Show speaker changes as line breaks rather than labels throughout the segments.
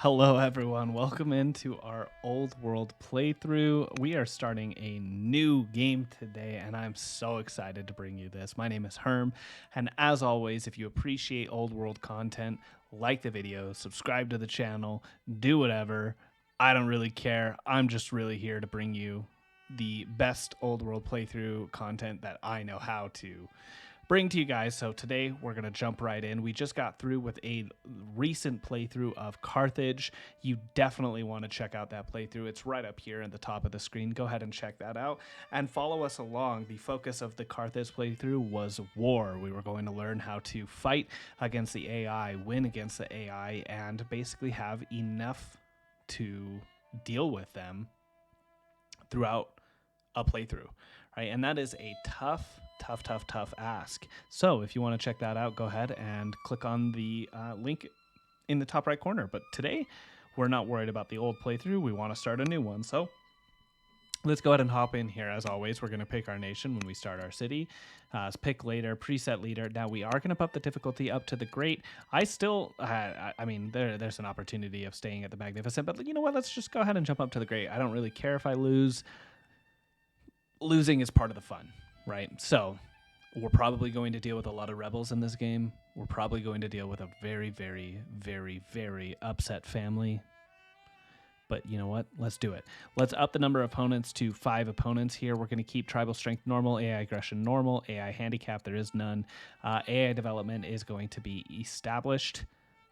Hello everyone, welcome into our old world playthrough. We are starting a new game today and I'm so excited to bring you this. My name is Herm, and as always, if you appreciate old world content, like the video, subscribe to the channel, do whatever. I don't really care. I'm just really here to bring you the best old world playthrough content that I know how to bring to you guys. So today we're going to jump right in. We just got through with a recent playthrough of Carthage. You definitely want to check out that playthrough. It's right up here at the top of the screen. Go ahead and check that out and follow us along. The focus of the Carthage playthrough was war. We were going to learn how to fight against the AI, win against the AI, and basically have enough to deal with them throughout a playthrough, right? And that is a tough ask. So if you want to check that out, go ahead and click on the link in the top right corner. But today, we're not worried about the old playthrough. We want to start a new one. So let's go ahead and hop in here. As always, we're going to pick our nation when we start our city. Pick later, preset leader. Now we are going to pump the difficulty up to the great. I still, I mean, there's an opportunity of staying at the magnificent, but you know what? Let's just go ahead and jump up to the great. I don't really care if I lose. Losing is part of the fun, right? So we're probably going to deal with a lot of rebels in this game. We're probably going to deal with a very, very, very, very upset family. But you know what? Let's do it. Let's up the number of opponents to 5 opponents here. We're going to keep tribal strength normal, AI aggression normal, AI handicap, there is none. AI development is going to be established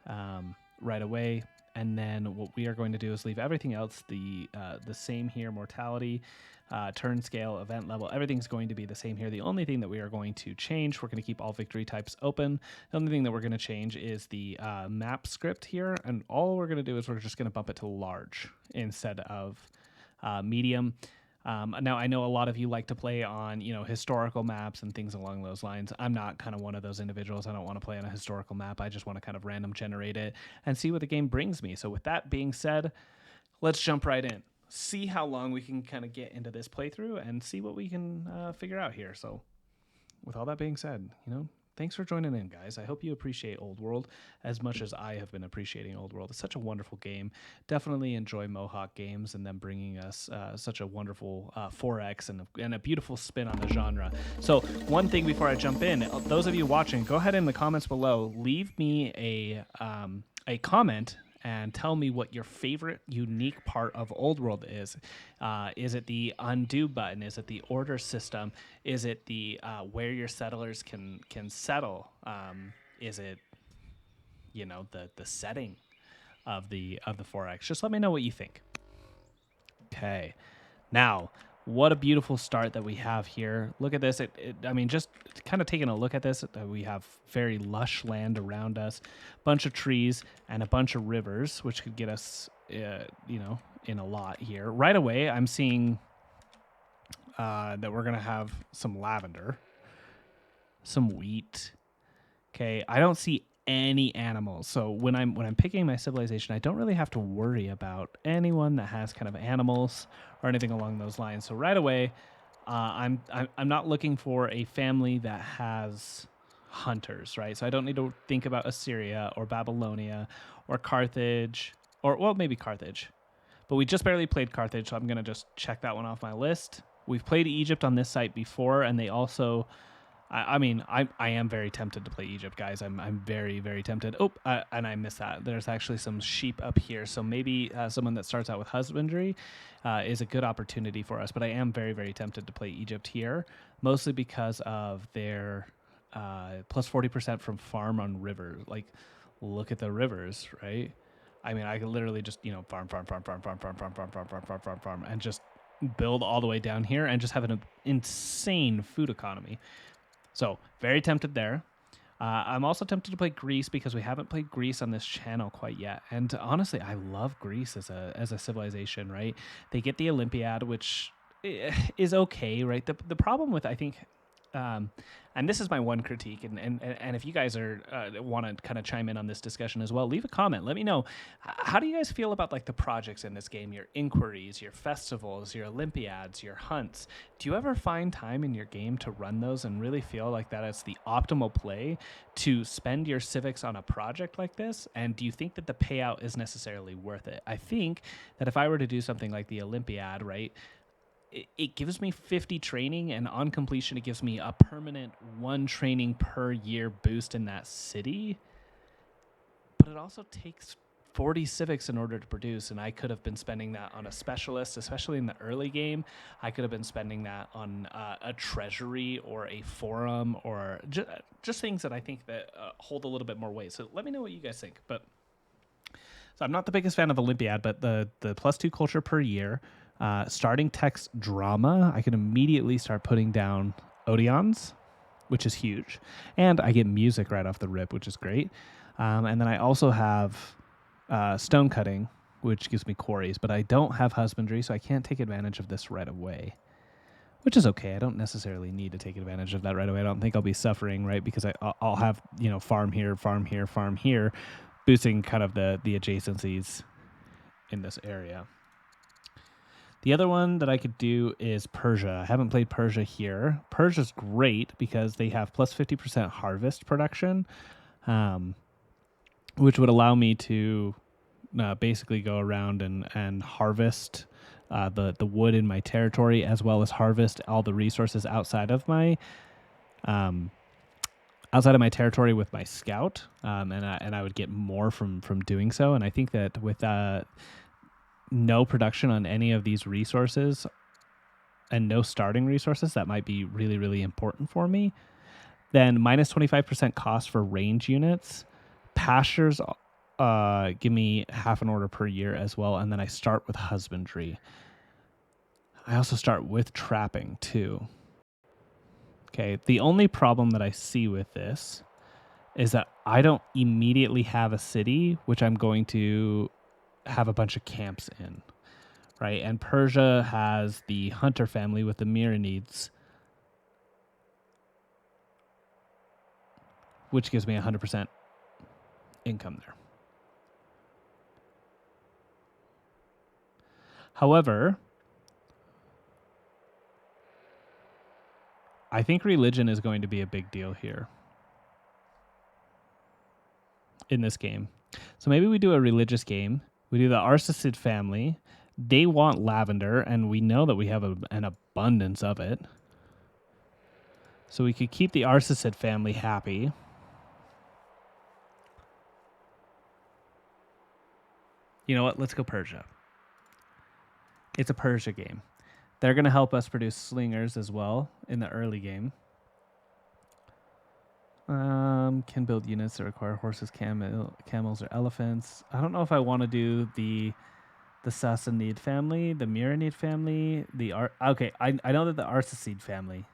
right away. And then what we are going to do is leave everything else the same here. Mortality, turn scale, event level, everything's going to be the same here. The only thing that we are going to change, we're going to keep all victory types open. The only thing that we're going to change is the map script here. And all we're going to do is we're just going to bump it to large instead of medium. Now, I know a lot of you like to play on, historical maps and things along those lines. I'm not kind of one of those individuals. I don't want to play on a historical map. I just want to kind of random generate it and see what the game brings me. So with that being said, let's jump right in. See how long we can kind of get into this playthrough and see what we can figure out here. So with all that being said, thanks for joining in, guys. I hope you appreciate Old World as much as I have been appreciating Old World. It's such a wonderful game. Definitely enjoy Mohawk games and them bringing us such a wonderful 4X and a beautiful spin on the genre. So one thing before I jump in, those of you watching, go ahead in the comments below, leave me a comment and tell me what your favorite unique part of Old World is. Is it the undo button? Is it the order system? Is it the where your settlers can settle? Is it the setting of the 4X? Just let me know what you think. Okay, now what a beautiful start that we have here. Look at this. I mean, just kind of taking a look at this, we have very lush land around us, bunch of trees and a bunch of rivers, which could get us, in a lot here. Right away, I'm seeing that we're going to have some lavender, some wheat. Okay, I don't see any animals. So when I'm picking my civilization, I don't really have to worry about anyone that has kind of animals or anything along those lines. So right away, I'm not looking for a family that has hunters, right? So I don't need to think about Assyria or Babylonia or Carthage or maybe Carthage. But we just barely played Carthage, so I'm going to just check that one off my list. We've played Egypt on this site before, and they also... I am very tempted to play Egypt, guys. I'm very, very tempted. Oh, and I missed that. There's actually some sheep up here. So maybe someone that starts out with husbandry is a good opportunity for us. But I am very, very tempted to play Egypt here, mostly because of their plus 40% from farm on rivers. Like, look at the rivers, right? I mean, I could literally just, farm, and just build all the way down here and just have an insane food economy. So very tempted there. I'm also tempted to play Greece because we haven't played Greece on this channel quite yet. And honestly, I love Greece as a civilization, right? They get the Olympiad, which is okay, right? The problem with, I think, Um, and this is my one critique, and if you guys are want to kind of chime in on this discussion as well, leave a comment. Let me know, how do you guys feel about like the projects in this game, your inquiries, your festivals, your Olympiads, your hunts. Do you ever find time in your game to run those and really feel like that is the optimal play to spend your civics on a project like this? And do you think that the payout is necessarily worth it? I think that if I were to do something like the Olympiad, right, it gives me 50 training, and on completion it gives me a permanent 1 training per year boost in that city, but it also takes 40 civics in order to produce, and I could have been spending that on a specialist, especially in the early game. I could have been spending that on a treasury or a forum, or just things that I think that hold a little bit more weight. So let me know what you guys think. But so I'm not the biggest fan of Olympiad, but the +2 culture per year, starting text drama, I can immediately start putting down Odeons, which is huge. And I get music right off the rip, which is great. And then I also have stone cutting, which gives me quarries, but I don't have husbandry, so I can't take advantage of this right away, which is okay. I don't necessarily need to take advantage of that right away. I don't think I'll be suffering, right? Because I'll have, farm here, farm here, farm here, boosting kind of the adjacencies in this area. The other one that I could do is Persia. I haven't played Persia here. Persia's great because they have plus 50% harvest production, which would allow me to basically go around and harvest the wood in my territory, as well as harvest all the resources outside of my territory with my scout, and I would get more from doing so. And I think that with no production on any of these resources and no starting resources, that might be really, really important for me. Then minus 25% cost for range units. Pastures give me half an order per year as well, and then I start with husbandry. I also start with trapping too. Okay, the only problem that I see with this is that I don't immediately have a city which I'm going to have a bunch of camps in, right? And Persia has the hunter family with the Myrinids, which gives me 100% income there. However, I think religion is going to be a big deal here in this game. So maybe we do a religious game. We do the Arsacid family. They want lavender, and we know that we have an abundance of it. So we could keep the Arsacid family happy. You know what? Let's go Persia. It's a Persia game. They're going to help us produce slingers as well in the early game. Can build units that require horses, camels, or elephants. I don't know if I want to do the Sassanid family, the Myrinid family, okay, I know that the Arsacid family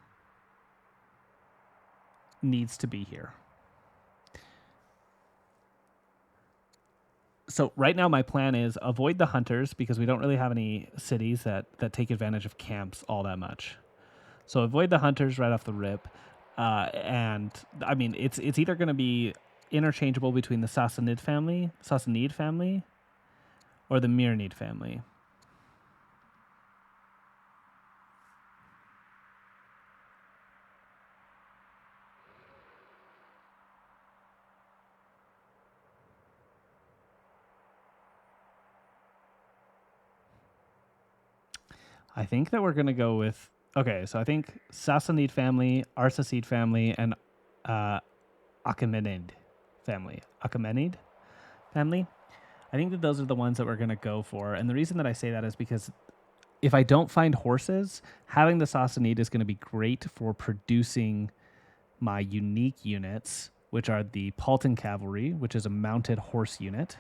needs to be here. So right now my plan is avoid the hunters because we don't really have any cities that take advantage of camps all that much. So avoid the hunters right off the rip. And I mean, it's either going to be interchangeable between the Sassanid family, or the Myrinid family. I think that we're going to go with... Okay, so I think Sassanid family, Arsacid family, and Achaemenid family. Achaemenid family? I think that those are the ones that we're going to go for. And the reason that I say that is because if I don't find horses, having the Sassanid is going to be great for producing my unique units, which are the Paltan Cavalry, which is a mounted horse unit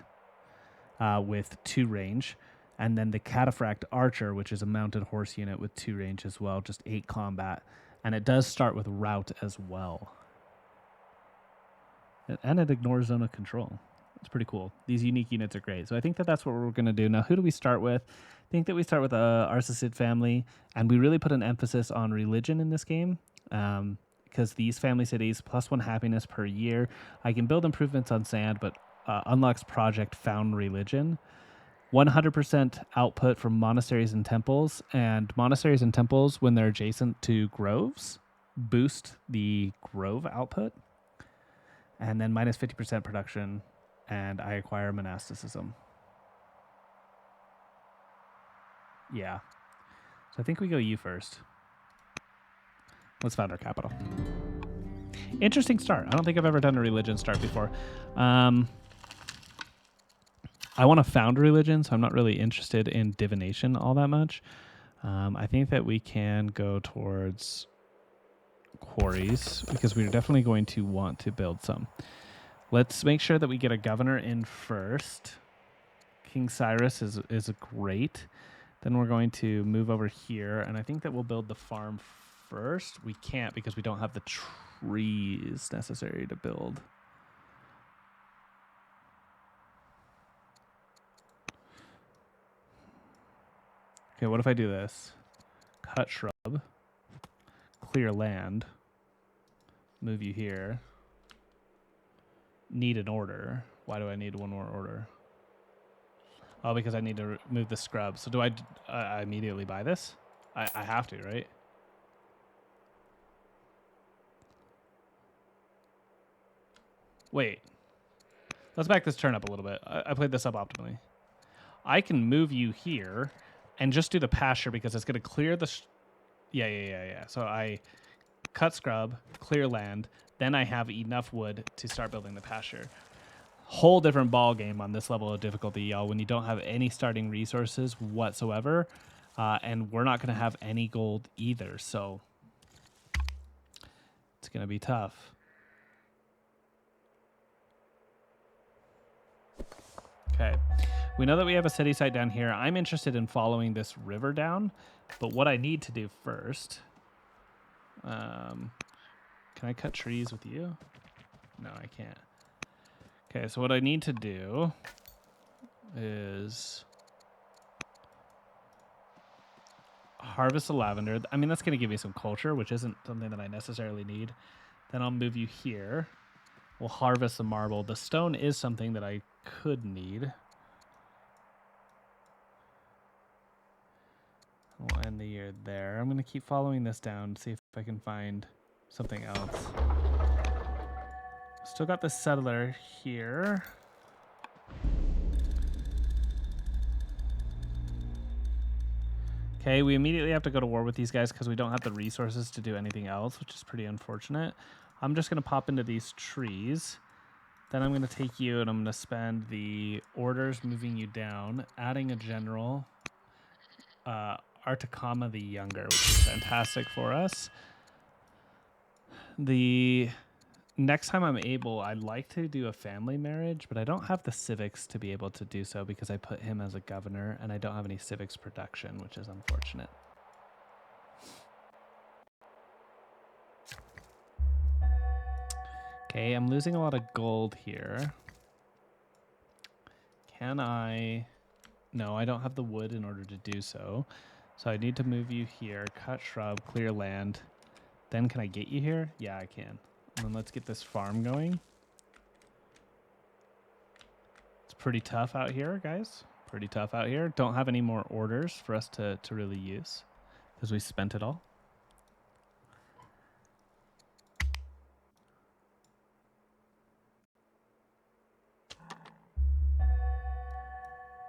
with 2 range. And then the Cataphract Archer, which is a mounted horse unit with 2 range as well, just 8 combat. And it does start with route as well. And it ignores zone of control. It's pretty cool. These unique units are great. So I think that that's what we're going to do. Now, who do we start with? I think that we start with Arsacid family. And we really put an emphasis on religion in this game. because these family cities plus 1 happiness per year. I can build improvements on sand, but unlocks project found religion. 100% output from monasteries and temples, and monasteries and temples, when they're adjacent to groves, boost the grove output. And then minus 50% production, and I acquire monasticism. Yeah. So I think we go you first. Let's found our capital. Interesting start. I don't think I've ever done a religion start before. I want to found a religion, so I'm not really interested in divination all that much. I think that we can go towards quarries because we're definitely going to want to build some. Let's make sure that we get a governor in first. King Cyrus is great. Then we're going to move over here, and I think that we'll build the farm first. We can't because we don't have the trees necessary to build. Okay, what if I do this? Cut shrub, clear land, move you here. Need an order. Why do I need one more order? Oh, because I need to move the scrub. So do I immediately buy this? I have to, right? Wait. Let's back this turn up a little bit. I played this up optimally. I can move you here and just do the pasture because it's going to clear the... Yeah. So I cut scrub, clear land, then I have enough wood to start building the pasture. Whole different ball game on this level of difficulty, y'all, when you don't have any starting resources whatsoever, and we're not going to have any gold either, so it's going to be tough. Okay, we know that we have a city site down here. I'm interested in following this river down, but what I need to do first... can I cut trees with you? No, I can't. Okay, so what I need to do is harvest the lavender. I mean, that's going to give me some culture, which isn't something that I necessarily need. Then I'll move you here. We'll harvest the marble. The stone is something that I could need. We'll end the year there. I'm going to keep following this down to see if I can find something else. Still got the settler here. Okay, we immediately have to go to war with these guys because we don't have the resources to do anything else, which is pretty unfortunate. I'm just going to pop into these trees. Then I'm going to take you and I'm going to spend the orders moving you down, adding a general, Artakama the Younger, which is fantastic for us. The next time I'm able, I'd like to do a family marriage, but I don't have the civics to be able to do so because I put him as a governor and I don't have any civics production, which is unfortunate. Okay, I'm losing a lot of gold here. Can I... No, I don't have the wood in order to do so. So I need to move you here, cut shrub, clear land. Then can I get you here? Yeah, I can. And then let's get this farm going. It's pretty tough out here, guys. Pretty tough out here. Don't have any more orders for us to really use because we spent it all.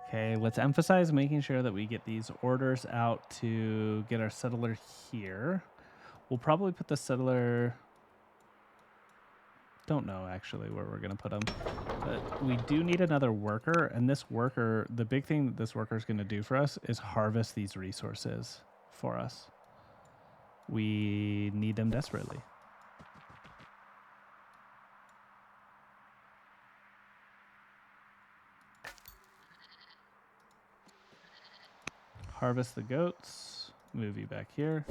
Okay, let's emphasize making sure that we get these orders out to get our settler here. We'll probably put the settler... Don't know actually where we're going to put him. But we do need another worker, and this worker, the big thing that this worker is going to do for us is harvest these resources for us. We need them desperately. Harvest the goats, move you back here,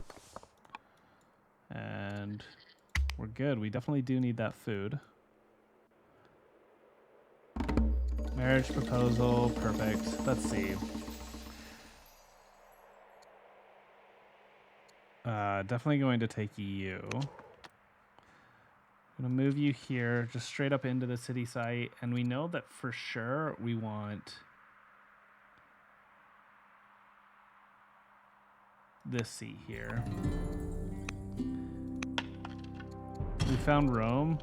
and we're good. We definitely do need that food. Marriage proposal, perfect. Let's see. Definitely going to take you. I'm going to move you here, just straight up into the city site. And we know that for sure we want this seat here. We found Rome.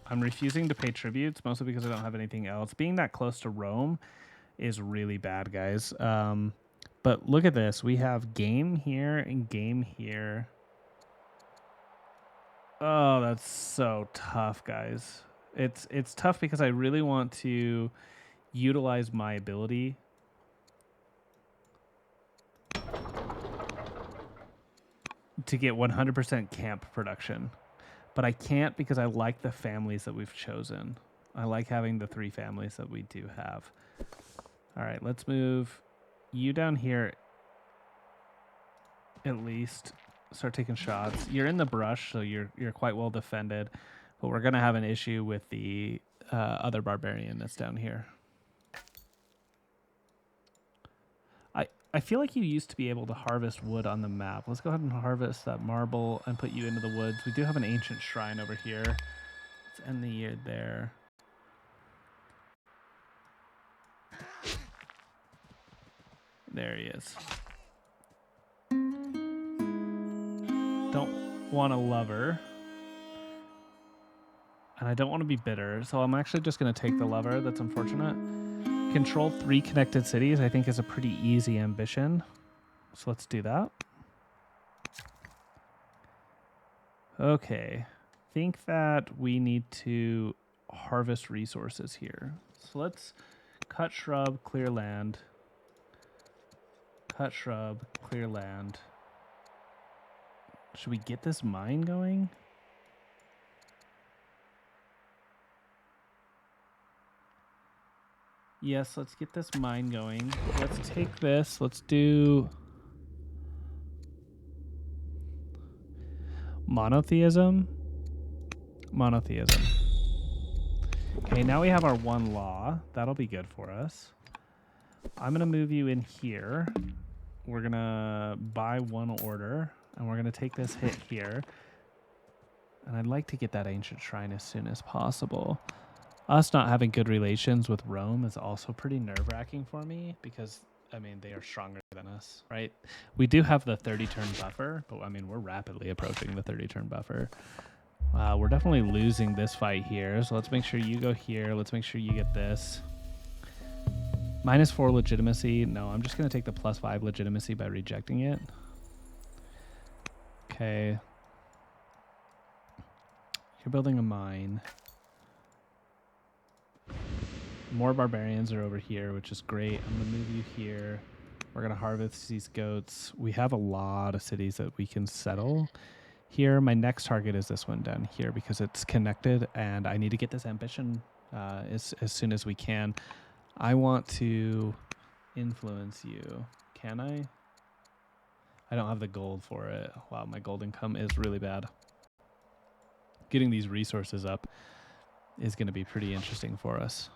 I'm refusing to pay tributes, mostly because I don't have anything else. Being that close to Rome is really bad, guys. But look at this. We have game here and game here. Oh, that's so tough, guys. It's tough because I really want to utilize my ability to get 100% camp production. But I can't because I like the families that we've chosen. I like having the 3 families that we do have. All right, let's move you down here at least. Start taking shots. You're in the brush, so you're quite well defended. But we're going to have an issue with the other barbarian that's down here. I feel like you used to be able to harvest wood on the map. Let's go ahead and harvest that marble and put you into the woods. We do have an ancient shrine over here. Let's end the year there. There he is. Don't want a lover. And I don't want to be bitter, so I'm actually just going to take the lover. That's unfortunate. Control 3 connected cities, I think, is a pretty easy ambition. So let's do that. Okay. Think that we need to harvest resources here. So let's cut shrub, clear land. Cut shrub, clear land. Should we get this mine going? Yes, let's get this mine going. Let's take this. Let's do monotheism. Monotheism. Okay, now we have our 1 law. That'll be good for us. I'm going to move you in here. We're going to buy 1 order, and we're going to take this hit here. And I'd like to get that ancient shrine as soon as possible. Us not having good relations with Rome is also pretty nerve-wracking for me because, I mean, they are stronger than us, right? We do have the 30-turn buffer, but, I mean, we're rapidly approaching the 30-turn buffer. We're definitely losing this fight here, so let's make sure you go here. Let's make sure you get this. -4 legitimacy. No, I'm just going to take the +5 legitimacy by rejecting it. Okay. You're building a mine. More barbarians are over here, which is great. I'm going to move you here. We're going to harvest these goats. We have a lot of cities that we can settle here. My next target is this one down here because it's connected, and I need to get this ambition as soon as we can. I want to influence you. Can I? I don't have the gold for it. Wow, my gold income is really bad. Getting these resources up is going to be pretty interesting for us.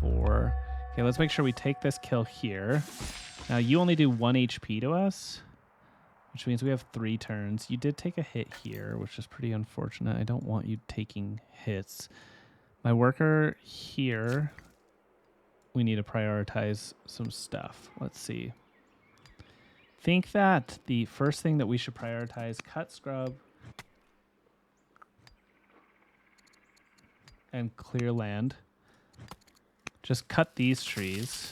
4. Okay, let's make sure we take this kill here. Now, you only do 1 HP to us, which means we have 3 turns. You did take a hit here, which is pretty unfortunate. I don't want you taking hits. My worker here, we need to prioritize some stuff. Let's see. Think that the first thing that we should prioritize, cut scrub and clear land. Just cut these trees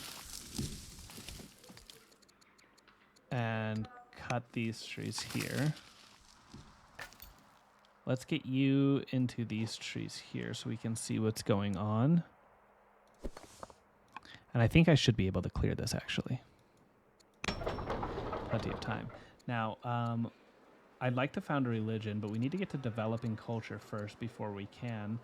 and cut these trees here. Let's get you into these trees here so we can see what's going on. And I think I should be able to clear this, actually. Plenty of time. Now, I'd like to found a religion, but we need to get to developing culture first before we can.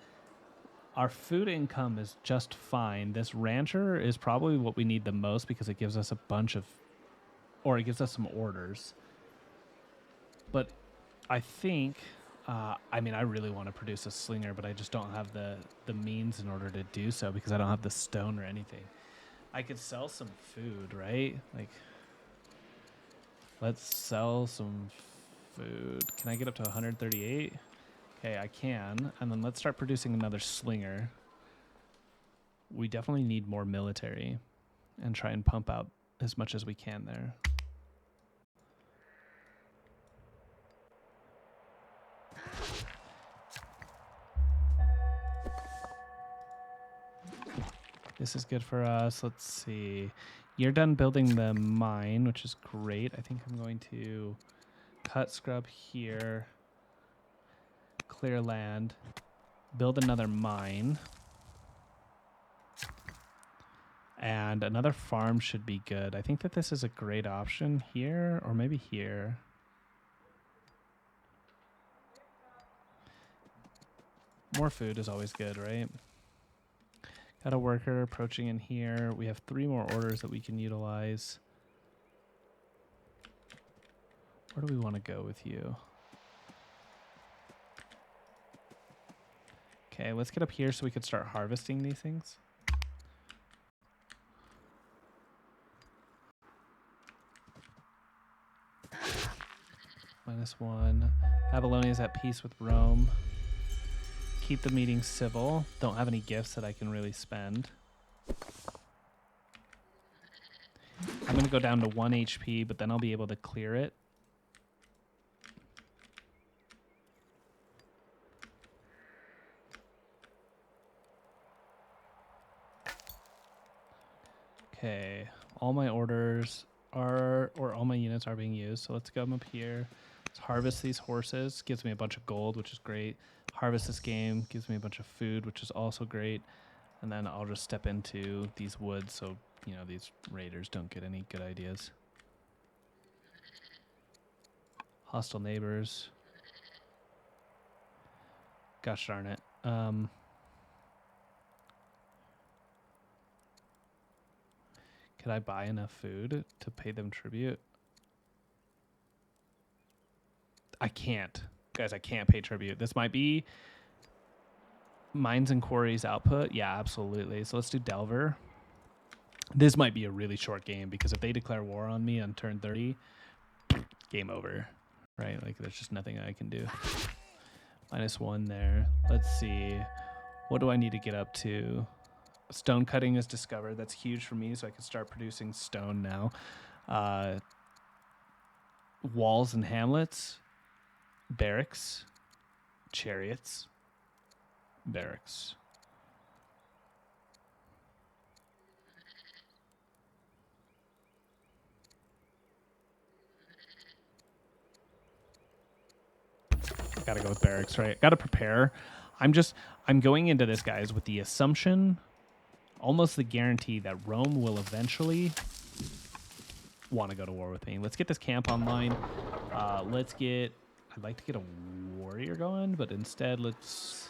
Our food income is just fine. This rancher is probably what we need the most because it gives us a bunch of, or it gives us some orders. But I think, I mean, I really want to produce a slinger, but I just don't have the means in order to do so because I don't have the stone or anything. I could sell some food, right? Like, Let's sell some food. Can I get up to 138? Okay, I can. And then let's start producing another slinger. We definitely need more military and try and pump out as much as we can there. This is good for us. Let's see. You're done building the mine, which is great. I think I'm going to cut scrub here, clear land, build another mine. And another farm should be good. I think that this is a great option here, or maybe here. More food is always good, right? Got a worker approaching in here. We have 3 more orders that we can utilize. Where do we want to go with you? Okay, let's get up here so we could start harvesting these things. -1. Babylonia is at peace with Rome. Keep the meeting civil. Don't have any gifts that I can really spend. I'm going to go down to 1 HP, but then I'll be able to clear it. Okay, all my orders are, or all my units are being used. So let's come up here. Let's harvest these horses. Gives me a bunch of gold, which is great. Harvest this game. Gives me a bunch of food, which is also great. And then I'll just step into these woods so, you know, these raiders don't get any good ideas. Hostile neighbors. Gosh darn it. Could I buy enough food to pay them tribute? I can't. Guys, I can't pay tribute. This might be mines and quarries output. Yeah, absolutely. So let's do Delver. This might be a really short game because if they declare war on me on turn 30, game over, right? Like there's just nothing I can do. -1 there. Let's see. What do I need to get up to? Stone cutting is discovered. That's huge for me, so I can start producing stone now. Walls and hamlets. Barracks. Chariots. Barracks. Gotta go with barracks, right? Gotta prepare. I'm going into this, guys, with the assumption, almost the guarantee, that Rome will eventually want to go to war with me. Let's get this camp online. I'd like to get a warrior going, but instead let's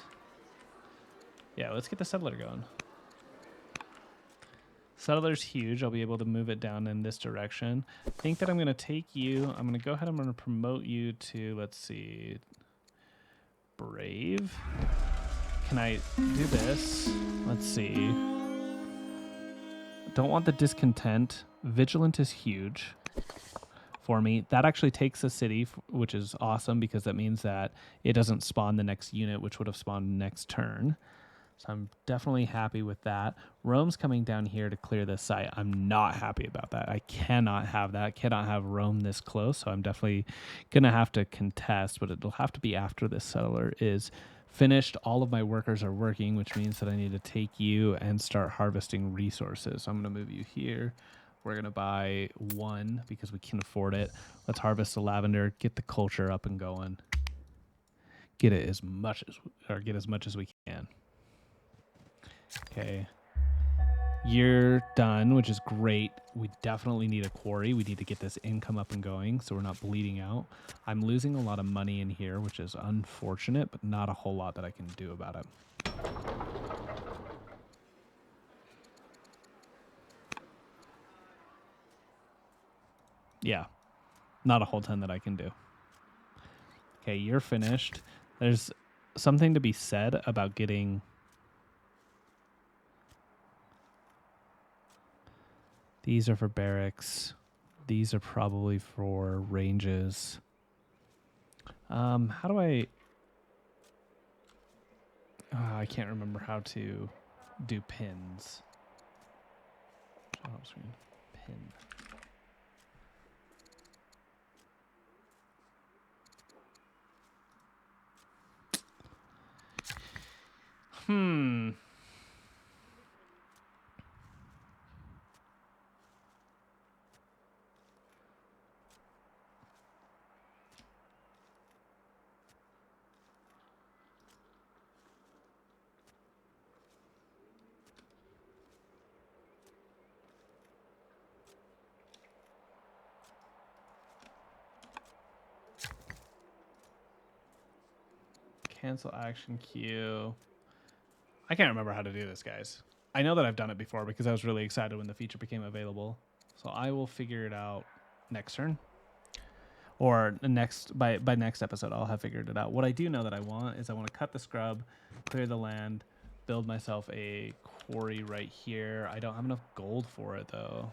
get the settler going. Settler's huge. I'll be able to move it down in this direction. I think that I'm going to take you. I'm going to go ahead. I'm going to promote you to, let's see, brave. Can I do this? Let's see. Don't want the discontent. Vigilant is huge for me. That actually takes a city, which is awesome because that means that it doesn't spawn the next unit, which would have spawned next turn. So I'm definitely happy with that. Rome's coming down here to clear this site. I'm not happy about that. I cannot have that. Cannot have Rome this close. So I'm definitely going to have to contest, but it'll have to be after this settler is finished. All of my workers are working, which means that I need to take you and start harvesting resources. So I'm going to move you here. We're going to buy 1 because we can afford it. Let's harvest the lavender, get the culture up and going. Get as much as we can. Okay, you're done, which is great. We definitely need a quarry. We need to get this income up and going so we're not bleeding out. I'm losing a lot of money in here, which is unfortunate, but not a whole lot that I can do about it. Yeah, not a whole ton that I can do. Okay, you're finished. There's something to be said about getting... These are for barracks. these are probably for ranges. How do I... I can't remember how to do pins. Screen. Pin. Cancel action queue. I can't remember how to do this, guys. I know that I've done it before because I was really excited when the feature became available. So I will figure it out next turn. Or next by next episode, I'll have figured it out. What I do know that I want is I want to cut the scrub, clear the land, build myself a quarry right here. I don't have enough gold for it, though.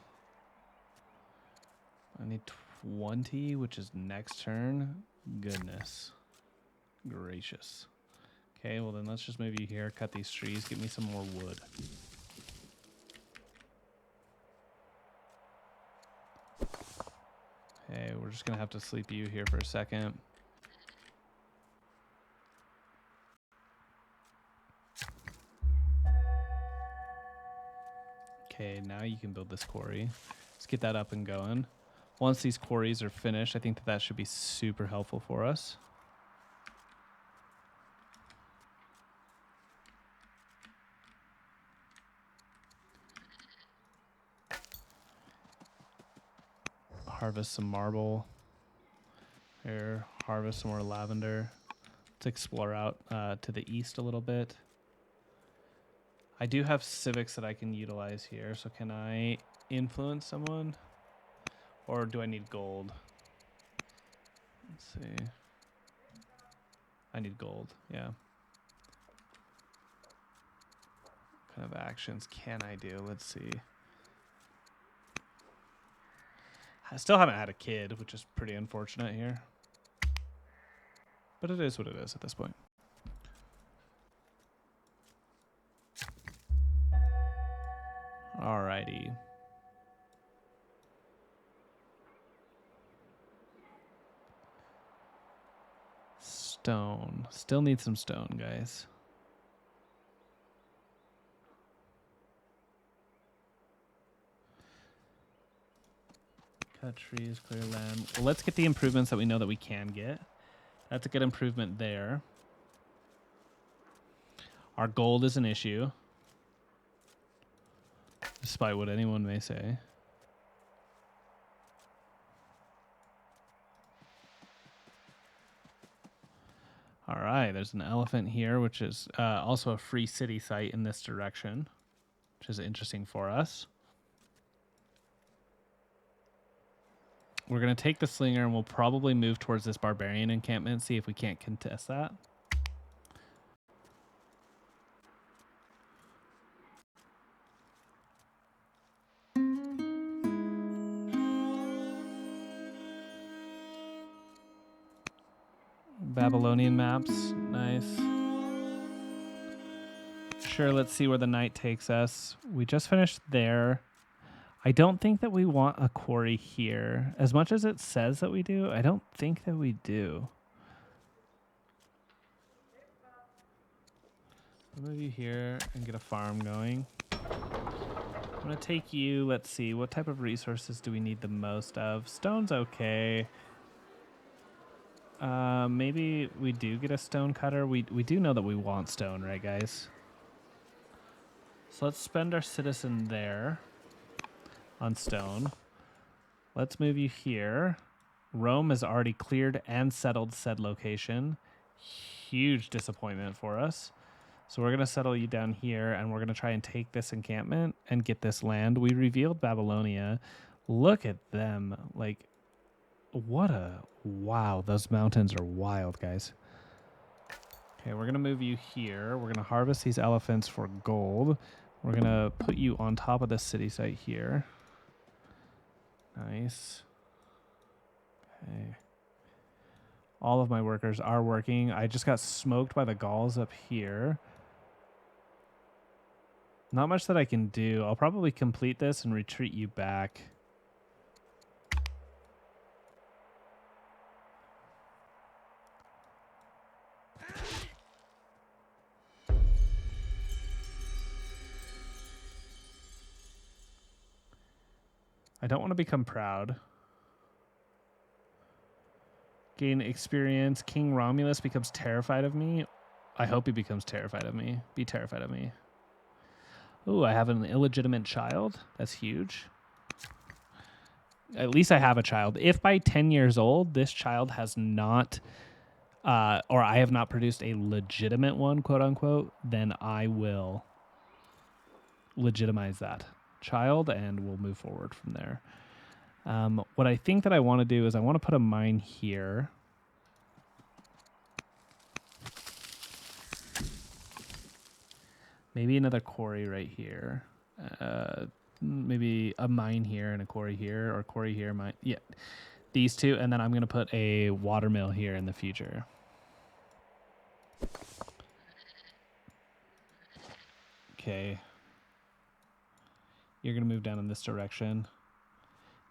I need 20, which is next turn. Goodness gracious. Okay, well then let's just move you here, cut these trees, get me some more wood. Okay, we're just gonna have to sleep you here for a second. Okay, now you can build this quarry. Let's get that up and going. Once these quarries are finished, I think that should be super helpful for us. Harvest some marble. Here, harvest some more lavender. Let's explore out to the east a little bit. I do have civics that I can utilize here, so can I influence someone? Or do I need gold? Let's see. I need gold, yeah. What kind of actions can I do? Let's see. I still haven't had a kid, which is pretty unfortunate here. But it is what it is at this point. Alrighty. Stone. Still need some stone, guys. Cut trees, clear land. Well, let's get the improvements that we know that we can get. That's a good improvement there. Our gold is an issue, despite what anyone may say. All right, there's an elephant here, which is also a free city site in this direction, which is interesting for us. We're going to take the slinger and we'll probably move towards this barbarian encampment, see if we can't contest that. Babylonian maps, nice. Sure, let's see where the night takes us. We just finished there. I don't think that we want a quarry here. As much as it says that we do, I don't think that we do. I'll move you here and get a farm going. I'm going to take you, let's see, what type of resources do we need the most of? Stone's okay. Maybe we do get a stone cutter. We do know that we want stone, right, guys? So let's spend our citizen there on stone. Let's move you here. Rome has already cleared and settled said location. Huge disappointment for us. So we're going to settle you down here, and we're going to try and take this encampment and get this land. We revealed Babylonia. Look at them. Like, what a... Wow, those mountains are wild, guys. Okay, we're going to move you here. We're going to harvest these elephants for gold. We're going to put you on top of the city site here. Nice. Okay. All of my workers are working. I just got smoked by the Gauls up here. Not much that I can do. I'll probably complete this and retreat you back. I don't want to become proud. Gain experience. King Romulus becomes terrified of me. I hope he becomes terrified of me. Be terrified of me. Ooh, I have an illegitimate child. That's huge. At least I have a child. If by 10 years old, this child has not, or I have not produced a legitimate one, quote unquote, then I will legitimize that child and we'll move forward from there. What I think that I want to do is I want to put a mine here. Maybe another quarry right here. Maybe a mine here and a quarry here, or quarry here, mine. Yeah, these two, and then I'm going to put a watermill here in the future. Okay. You're going to move down in this direction.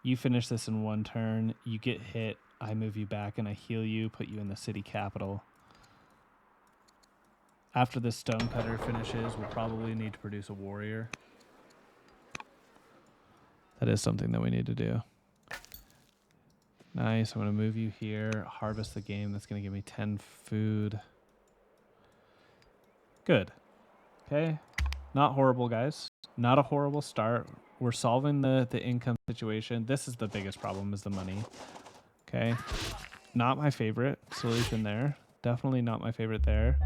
You finish this in one turn. You get hit. I move you back and I heal you, put you in the city capital. After this stonecutter finishes, we'll probably need to produce a warrior. That is something that we need to do. Nice. I'm going to move you here. Harvest the game. That's going to give me 10 food. Good. Okay. Not horrible, guys. Not a horrible start. We're solving the income situation. This is the biggest problem, is the money. Okay. Not my favorite solution there. Definitely not my favorite there.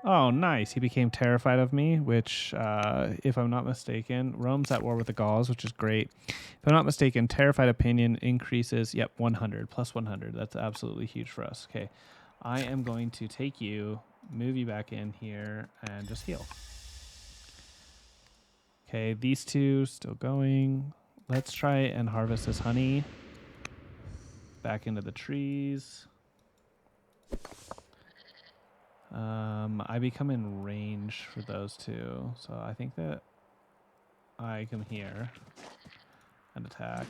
Oh, nice. He became terrified of me, which, if I'm not mistaken, Rome's at war with the Gauls, which is great. If I'm not mistaken, terrified opinion increases, 100, plus 100. That's absolutely huge for us. Okay. I am going to take you, move you back in here, and just heal. Okay, these two still going. Let's try and harvest this honey. Back into the trees. I become in range for those two, so I think that I come here and attack.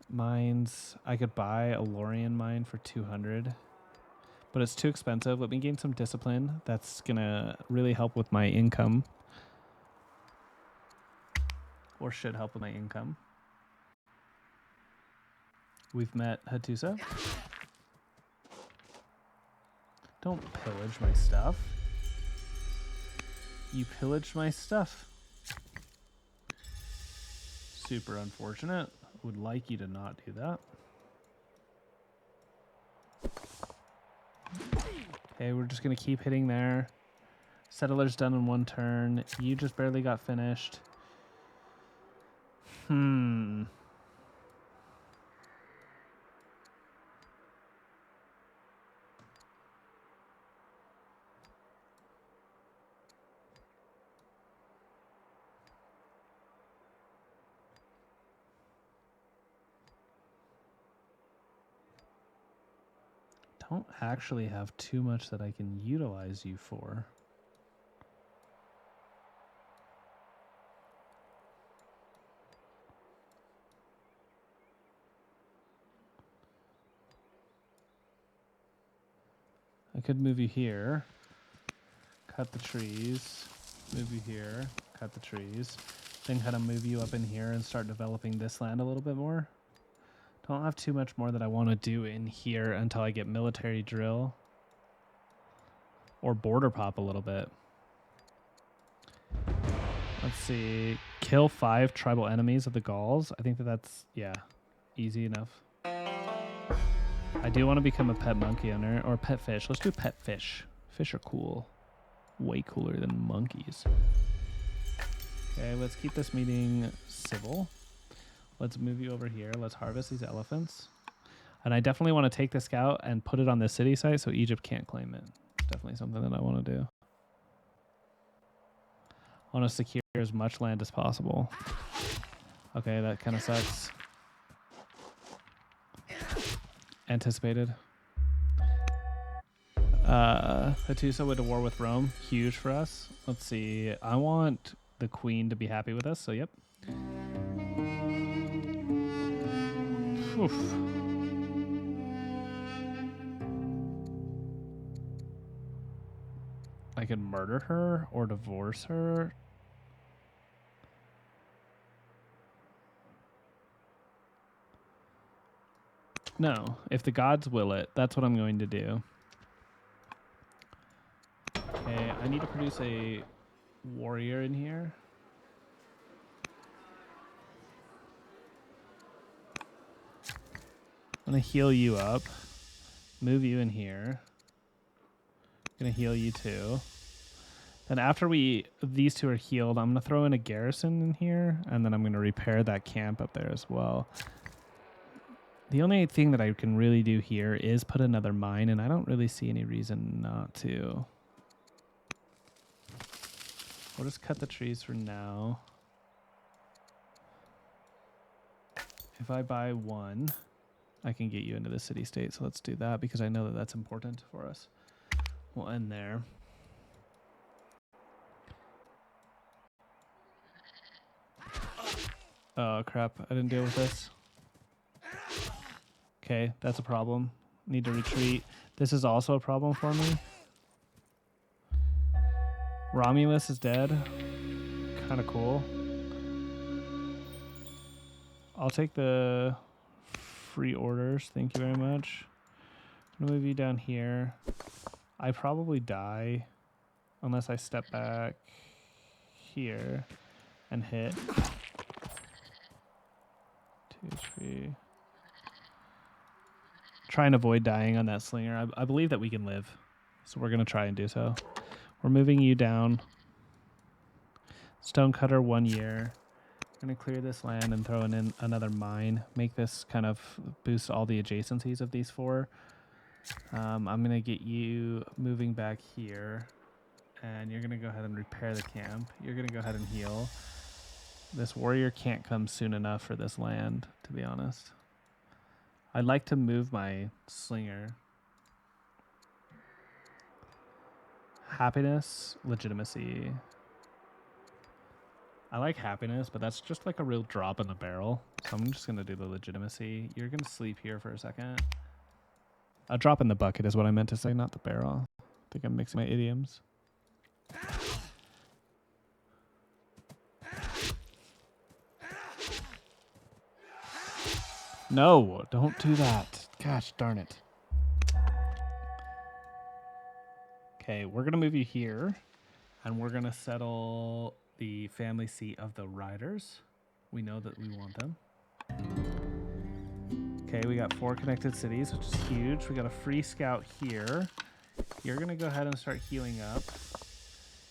Mines. I could buy a Lorien mine for 200, but it's too expensive. Let me gain some discipline. That's gonna really help with my income, or should help with my income. We've met Hattusa. Don't pillage my stuff. You pillaged my stuff. Super unfortunate. Would like you to not do that. Okay, we're just going to keep hitting there. Settler's done in one turn. You just barely got finished. Don't actually have too much that I can utilize you for. I could move you here, cut the trees, move you here, cut the trees, then kind of move you up in here and start developing this land a little bit more. Don't have too much more that I want to do in here until I get military drill or border pop a little bit. Let's see. Kill 5 tribal enemies of the Gauls. I think that's, yeah, easy enough. I do want to become a pet monkey owner or pet fish. Let's do pet fish. Fish are cool. Way cooler than monkeys. Okay, let's keep this meeting civil. Let's move you over here. Let's harvest these elephants. And I definitely want to take the scout and put it on the city site so Egypt can't claim it. It's definitely something that I want to do. I want to secure as much land as possible. Okay, that kind of sucks. anticipated. Hattusa went to war with Rome. Huge for us. Let's see. I want the queen to be happy with us, so yep. Oof. I could murder her or divorce her. No, if the gods will it, that's what I'm going to do. Okay, I need to produce a warrior in here. I'm going to heal you up. Move you in here. Going to heal you too. Then after these two are healed, I'm going to throw in a garrison in here, and then I'm going to repair that camp up there as well. The only thing that I can really do here is put another mine, and I don't really see any reason not to. We'll just cut the trees for now. If I buy one, I can get you into the city-state, so let's do that because I know that that's important for us. We'll end there. Oh, crap. I didn't deal with this. Okay, that's a problem. Need to retreat. This is also a problem for me. Romulus is dead. Kind of cool. I'll take the free orders. Thank you very much. I'm gonna move you down here. I probably die unless I step back here and hit. 2, 3. Try and avoid dying on that slinger. I believe that we can live, so we're gonna try and do so. We're moving you down. Stonecutter 1 year. I'm going to clear this land and throw in another mine. Make this kind of boost all the adjacencies of these 4. I'm going to get you moving back here. And you're going to go ahead and repair the camp. You're going to go ahead and heal. This warrior can't come soon enough for this land, to be honest. I'd like to move my slinger. Happiness, legitimacy. I like happiness, but that's just like a real drop in the barrel. So I'm just going to do the legitimacy. You're going to sleep here for a second. A drop in the bucket is what I meant to say, not the barrel. I think I'm mixing my idioms. No, don't do that. Gosh darn it. Okay, we're going to move you here. And we're going to settle the family seat of the riders. We know that we want them. Okay, we got 4 connected cities, which is huge. We got a free scout here. You're going to go ahead and start healing up.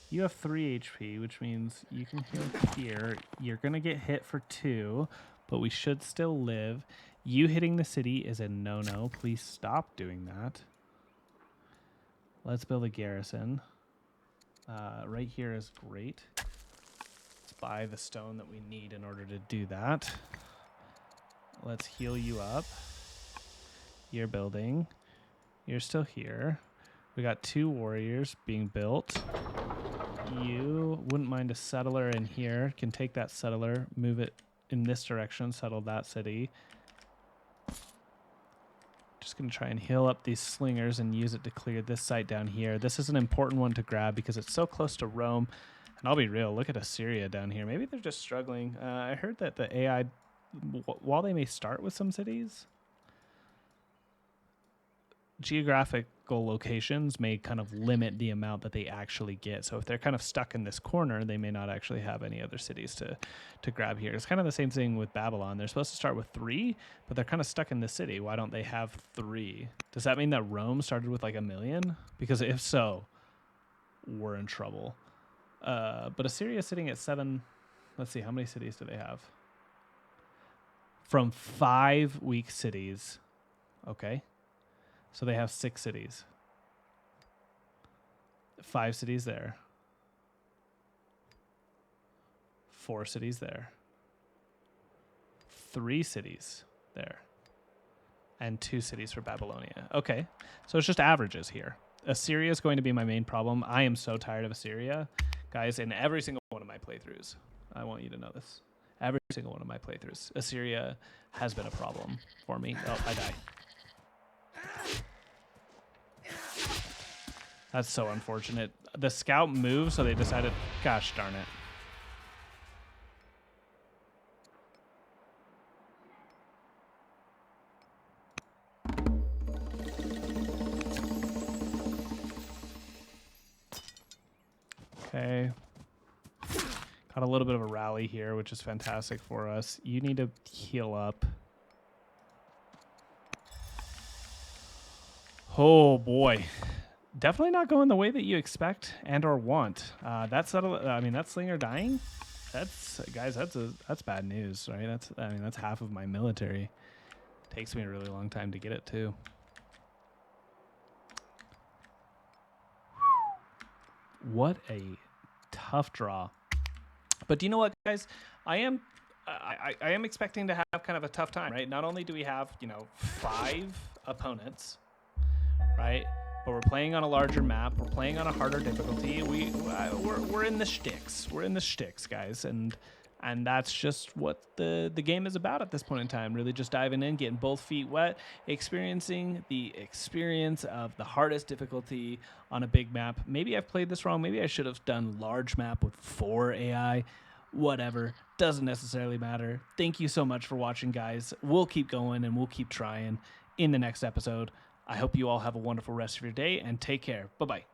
You have 3 HP, which means you can heal here. You're going to get hit for 2, but we should still live. You hitting the city is a no-no. Please stop doing that. Let's build a garrison. Right here is great. Let's buy the stone that we need in order to do that. Let's heal you up. You're building. You're still here. We got 2 warriors being built. You wouldn't mind a settler in here. Can take that settler, move it in this direction, settle that city. Just going to try and heal up these slingers and use it to clear this site down here. This is an important one to grab because it's so close to Rome. And I'll be real, look at Assyria down here. Maybe they're just struggling. I heard that the AI, while they may start with some cities, geographical locations may kind of limit the amount that they actually get. So if they're kind of stuck in this corner, they may not actually have any other cities to grab here. It's kind of the same thing with Babylon. They're supposed to start with 3, but they're kind of stuck in the city. Why don't they have 3? Does that mean that Rome started with like 1 million? Because if so, we're in trouble. But Assyria is sitting at 7. Let's see, how many cities do they have? From 5 weak cities. Okay. So they have 6 cities. 5 cities there. 4 cities there. 3 cities there. and 2 cities for Babylonia. Okay, so it's just averages here. Assyria is going to be my main problem. I am so tired of Assyria. Guys, in every single one of my playthroughs, I want you to know this. Every single one of my playthroughs, Assyria has been a problem for me. Oh, I die. That's so unfortunate. The scout moved, so they decided, gosh darn it. Okay. Got a little bit of a rally here, which is fantastic for us. You need to heal up. Oh boy. Definitely not going the way that you expect and or want. That Slinger dying. That's bad news, right? That's half of my military. Takes me a really long time to get it too. What a tough draw. But do you know what, guys? I am expecting to have kind of a tough time, right? Not only do we have 5 opponents, right? But we're playing on a larger map. We're playing on a harder difficulty. We're in the shticks. We're in the shticks, guys, and that's just what the game is about at this point in time. Really, just diving in, getting both feet wet, experiencing the experience of the hardest difficulty on a big map. Maybe I've played this wrong. Maybe I should have done large map with 4 AI. Whatever, doesn't necessarily matter. Thank you so much for watching, guys. We'll keep going and we'll keep trying in the next episode. I hope you all have a wonderful rest of your day and take care. Bye-bye.